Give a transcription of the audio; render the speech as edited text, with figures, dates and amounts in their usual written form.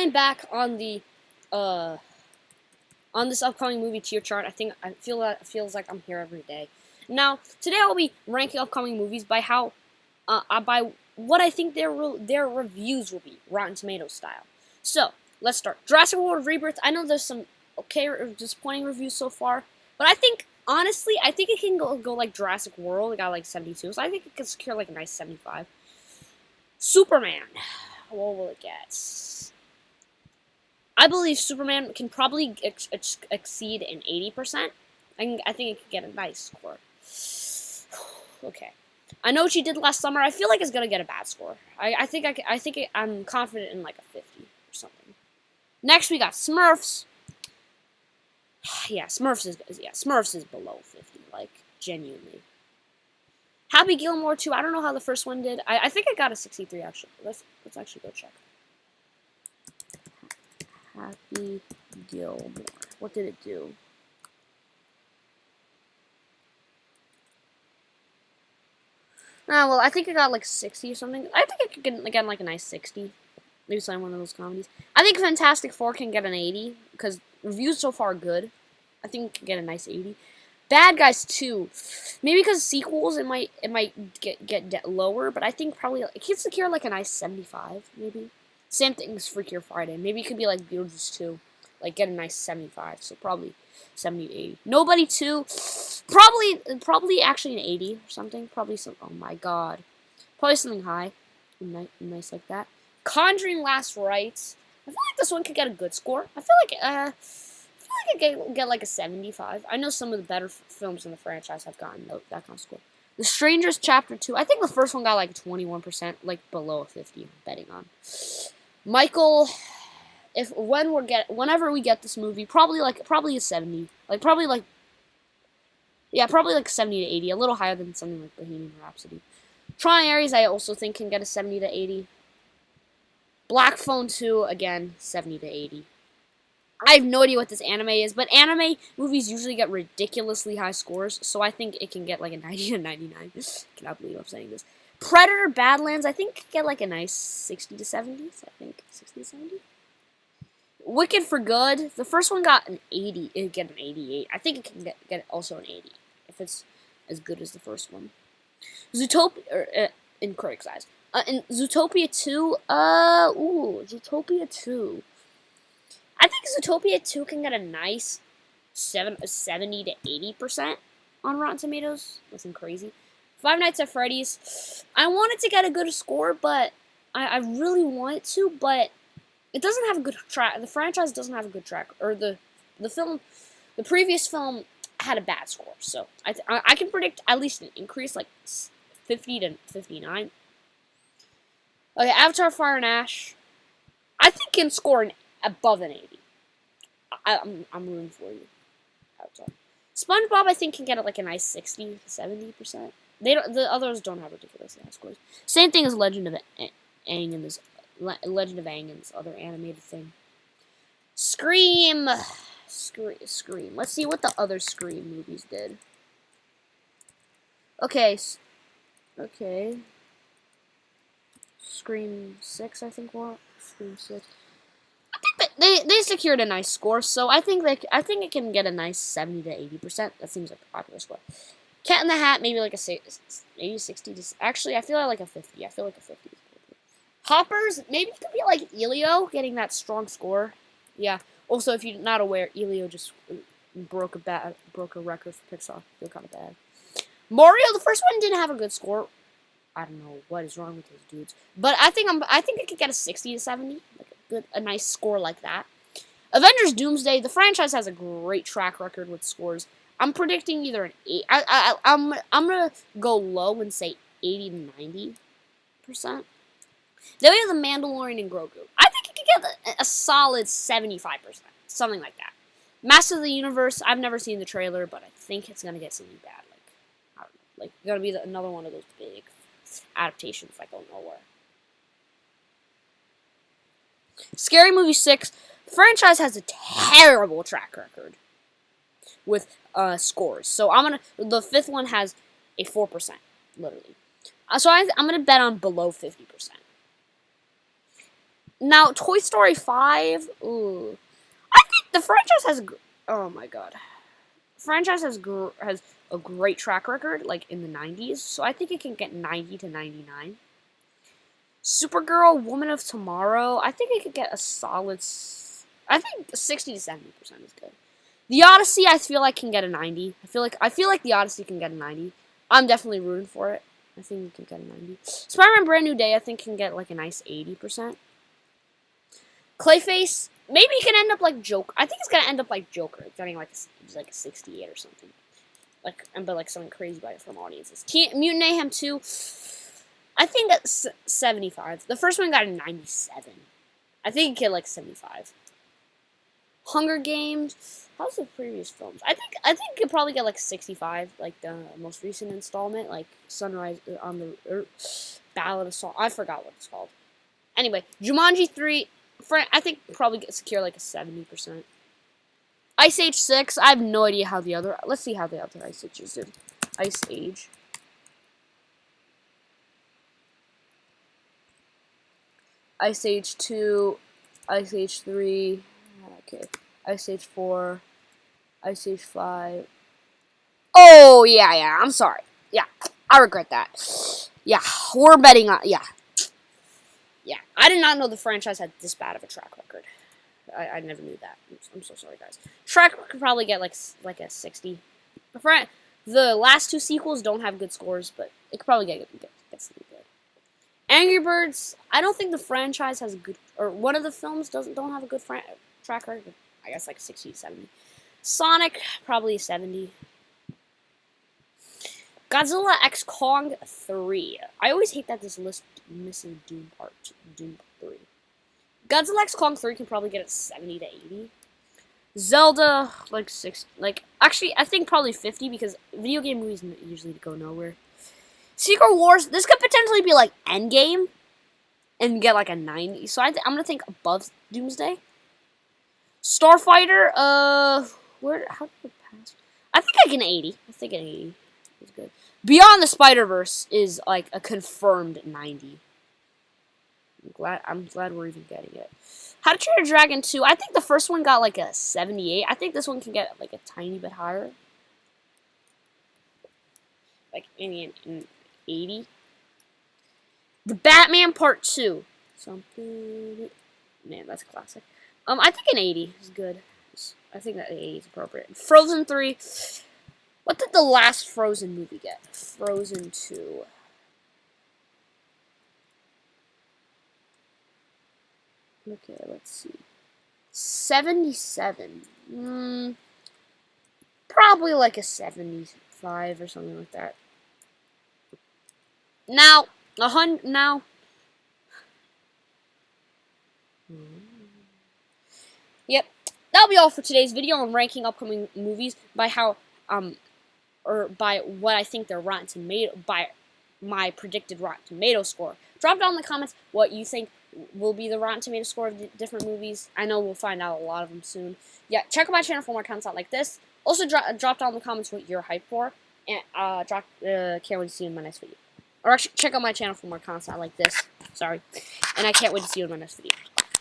I'm back on the on this upcoming movie tier chart. I feel that it feels like I'm here every day. Now today I'll be ranking upcoming movies by how by what I think their reviews will be, Rotten Tomatoes style. So let's start. Jurassic World Rebirth. I know there's some okay or disappointing reviews so far, but I think honestly it can go like Jurassic World. It got like 72, so I think it can secure like a nice 75. Superman. What will it get? I believe Superman can probably exceed an 80%. I think it could get a nice score. Okay. I know what she did last summer. I feel like it's gonna get a bad score. I'm confident in like a 50 or something. Next we got Smurfs. Smurfs is below 50, like genuinely. Happy Gilmore 2. I don't know how the first one did. I think it got a 63 actually. Let's actually go check. Happy Gilmore. What did it do? Well, I think it got like 60 or something. I think it could get like a nice 60. Maybe it's like one of those comedies. I think Fantastic Four can get an 80 because reviews so far are good. I think it can get a nice 80. Bad Guys 2. Maybe because sequels it might get lower, but I think probably it can secure like a nice 75 maybe. Same thing as Freakier Friday. Maybe it could be like Beetlejuice 2. Like get a nice 75. So probably 70 to 80. Nobody 2. Probably actually an 80 or something. Probably some. Oh my god. Probably something high. Nice like that. Conjuring Last Rites. I feel like this one could get a good score. I feel like it could get like a 75. I know some of the better films in the franchise have gotten that kind of score. The Strangers Chapter 2. I think the first one got like 21%, like below a 50. I'm betting on. Michael, whenever we get this movie, probably a 70. Probably like 70 to 80, a little higher than something like Bohemian Rhapsody. Tron Ares, I also think can get a 70 to 80. Black Phone 2, again, 70 to 80. I have no idea what this anime is, but anime movies usually get ridiculously high scores, so I think it can get like a 90 to 99. I cannot believe I'm saying this. Predator Badlands, I think get like a nice 60 to 70. I think 60 to 70. Wicked for Good, the first one got an 80. It get an 88. I think it can get also an 80 if it's as good as the first one. Zootopia, in Craig's eyes. In Zootopia 2, Zootopia 2. I think Zootopia 2 can get a nice 70 to 80% on Rotten Tomatoes. Nothing crazy. Five Nights at Freddy's. I want it to get a good score, but I really want it to, but it doesn't have a good track. The franchise doesn't have a good track, or the previous film had a bad score. So I can predict at least an increase, like 50 to 59. Okay, Avatar: Fire and Ash. I think can score above an 80. I'm rooting for you. Avatar. SpongeBob, I think, can get like a nice 60 to 70%. The others don't have ridiculously high scores. Same thing as Legend of Aang and this other animated thing. Scream. Let's see what the other Scream movies did. Okay. Scream 6, I think. Scream 6. I think they secured a nice score, so I think it can get a nice 70 to 80%. That seems like a popular score. Cat in the Hat, maybe like maybe 60 to. Actually, I feel like a 50. I feel like a 50. Hoppers, maybe it could be like Elio getting that strong score. Yeah. Also, if you're not aware, Elio just broke a record for Pixar. I feel kind of bad. Mario, the first one didn't have a good score. I don't know what is wrong with those dudes, but I think it could get a 60 to 70, like a nice score like that. Avengers: Doomsday. The franchise has a great track record with scores. I'm predicting either an 8. I'm gonna go low and say 80 to 90%. Then we have The Mandalorian and Grogu. I think it could get a solid 75%, something like that. Master of the Universe. I've never seen the trailer, but I think it's gonna get something bad. Like I don't know, like gonna be another one of those big adaptations like go nowhere. Scary Movie 6. The franchise has a terrible track record with scores. So the fifth one has a 4%, literally. So I'm gonna bet on below 50%. Now, Toy Story 5. Ooh, I think the franchise has. Oh my god, franchise has a great track record, like in the 90s. So I think it can get 90 to 99. Supergirl, Woman of Tomorrow. I think it could get a solid. I think 60 to 70% is good. The Odyssey, I feel like can get a 90. I feel like the Odyssey can get a 90. I'm definitely rooting for it. I think it can get a 90. Spider-Man Brand New Day, I think can get like a nice 80%. Clayface, maybe it can end up like Joker. I think it's gonna end up like Joker, getting like a 68 or something. But like something crazy by it from audiences. Mutant Mayhem 2, I think that's 75. The first one got a 97. I think it get like 75. Hunger Games. How's the previous films? I think it could probably get like 65, like the most recent installment, like Sunrise on the Ballad of Song. I forgot what it's called. Anyway, Jumanji 3. I think probably secure like a 70%. Ice Age 6. I have no idea how the other. Let's see how the other Ice Ages did. Ice Age. Ice Age 2. Ice Age 3. Okay. Ice Age 4. Ice Age 5. Oh, yeah, I'm sorry. Yeah, I regret that. Yeah, we're betting on... Yeah. Yeah, I did not know the franchise had this bad of a track record. I never knew that. I'm so sorry, guys. Shrek could probably get like a 60. The last two sequels don't have good scores, but it could probably get something good. Angry Birds, I don't think the franchise has a good... Or one of the films don't have a good track record. I guess like 60 to 70. Sonic, probably 70. Godzilla X Kong 3. I always hate that this list missing Doom 3. Godzilla X Kong 3 can probably get it 70 to 80. Zelda, like 6. Actually, I think probably 50 because video game movies usually go nowhere. Secret Wars, this could potentially be like Endgame and get like a 90. So I'm gonna think above Doomsday. Starfighter, how did it pass? I think I can 80. I think an 80 is good. Beyond the Spider-Verse is like a confirmed 90. I'm glad we're even getting it. How to Train Your Dragon 2, I think the first one got like a 78. I think this one can get like a tiny bit higher. Like maybe an 80. The Batman Part 2. Something. Man, that's classic. I think an 80 is good. I think that 80 is appropriate. Frozen 3. What did the last Frozen movie get? Frozen 2. Okay, let's see. 77. Probably like a 75 or something like that. Now, 100. Now. Yep, that'll be all for today's video on ranking upcoming movies by or by what I think their Rotten Tomato, by my predicted Rotten Tomato score. Drop down in the comments what you think will be the Rotten Tomato score of the different movies. I know we'll find out a lot of them soon. Yeah, check out my channel for more content like this. Also, drop down in the comments what you're hyped for, and can't wait to see you in my next video. Or actually, check out my channel for more content like this. Sorry, and I can't wait to see you in my next video.